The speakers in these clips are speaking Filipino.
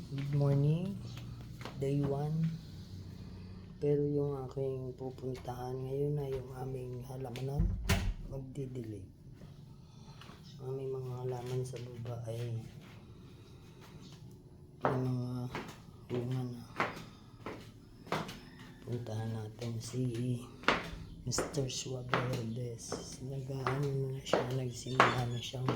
Good morning, day 1. Pero yung aking pupuntahan ngayon ay yung aming halamanan, magdidilig. Aming mga halaman sa baba ay yung mga bunga na. Puntahan natin si Mr. Suaverdes. Nag-ano na siya, nagsimula na siyang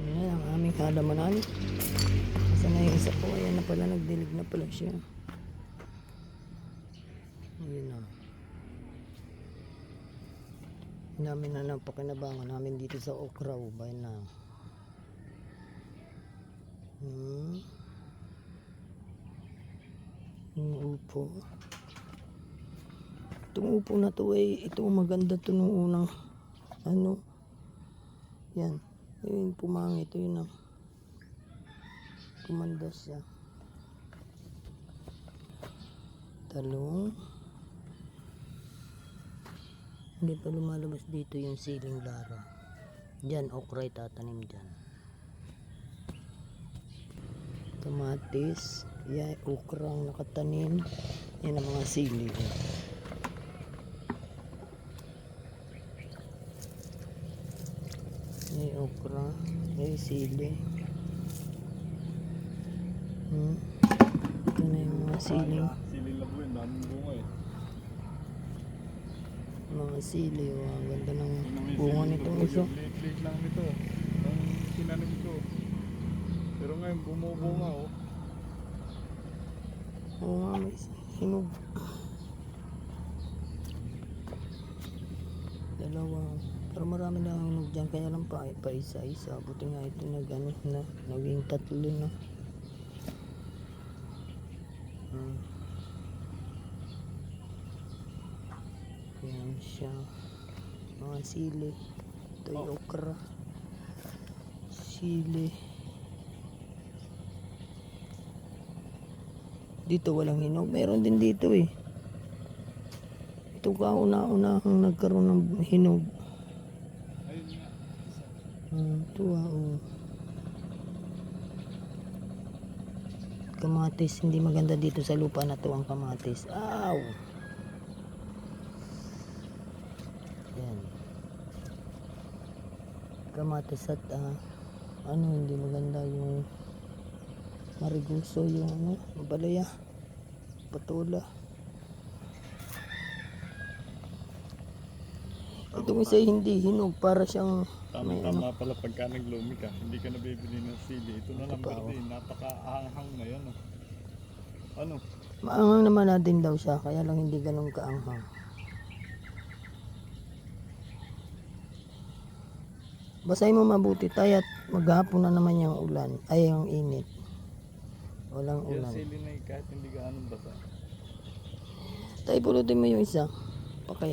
Ayan ang aming halamanan. Kasi na yung isa po, ayan na pala, nagdilig na pala siya. Ayan na. Namin na napakinabangan namin dito sa okra, ubay na. Yung upo. Itong upo na to ay, ito maganda to nung unang, yan. Yung pumangit, yun na. Kumanda siya. Talong. Hindi pa lumalabas dito yung siling lara. Diyan, okra tatanim dyan. Kamatis. Yan, okra ang nakatanim. Yan ang mga sili. Yan okra. Yan sili. Ito na yung mga siling. Siling labo yun, daming bunga eh. Mga sili, oh, ang ganda ng bunga nitong isa. Late lang nito. Ang tinanim ko. Pero ngayon bumubunga oh. Oo nga, may hinog. Dalawa. Pero marami na ang hinog dyan, kaya lang pa isa-isa. Buti nga ito naging 3 na. Yan siya. Mga sili. Ito yung okra. Sili. Dito walang hinog. Meron din dito eh. Ito kauna-unahang nagkaroon ng hinog. Ito kamatis. Hindi maganda dito sa lupa na to ang kamatis. Ow! Yan. Kamatis at hindi maganda yung mariguso, yung mabalaya, patula. Itong isa hindi hinog, para siyang Tama pala pagka naglumi ka, hindi ka nabibili ng sili. Ito na lang din, napaka-aanghang na yan oh. Ano? Maanghang naman natin daw siya, kaya lang hindi ganun kaanghang. Basahin mo mabuti tayo at maghapon na naman yung ulan, ay yung init. Walang ulan. Yung sili na kahit hindi gaano basa. Tayo pulutin mo yung isa. Okay.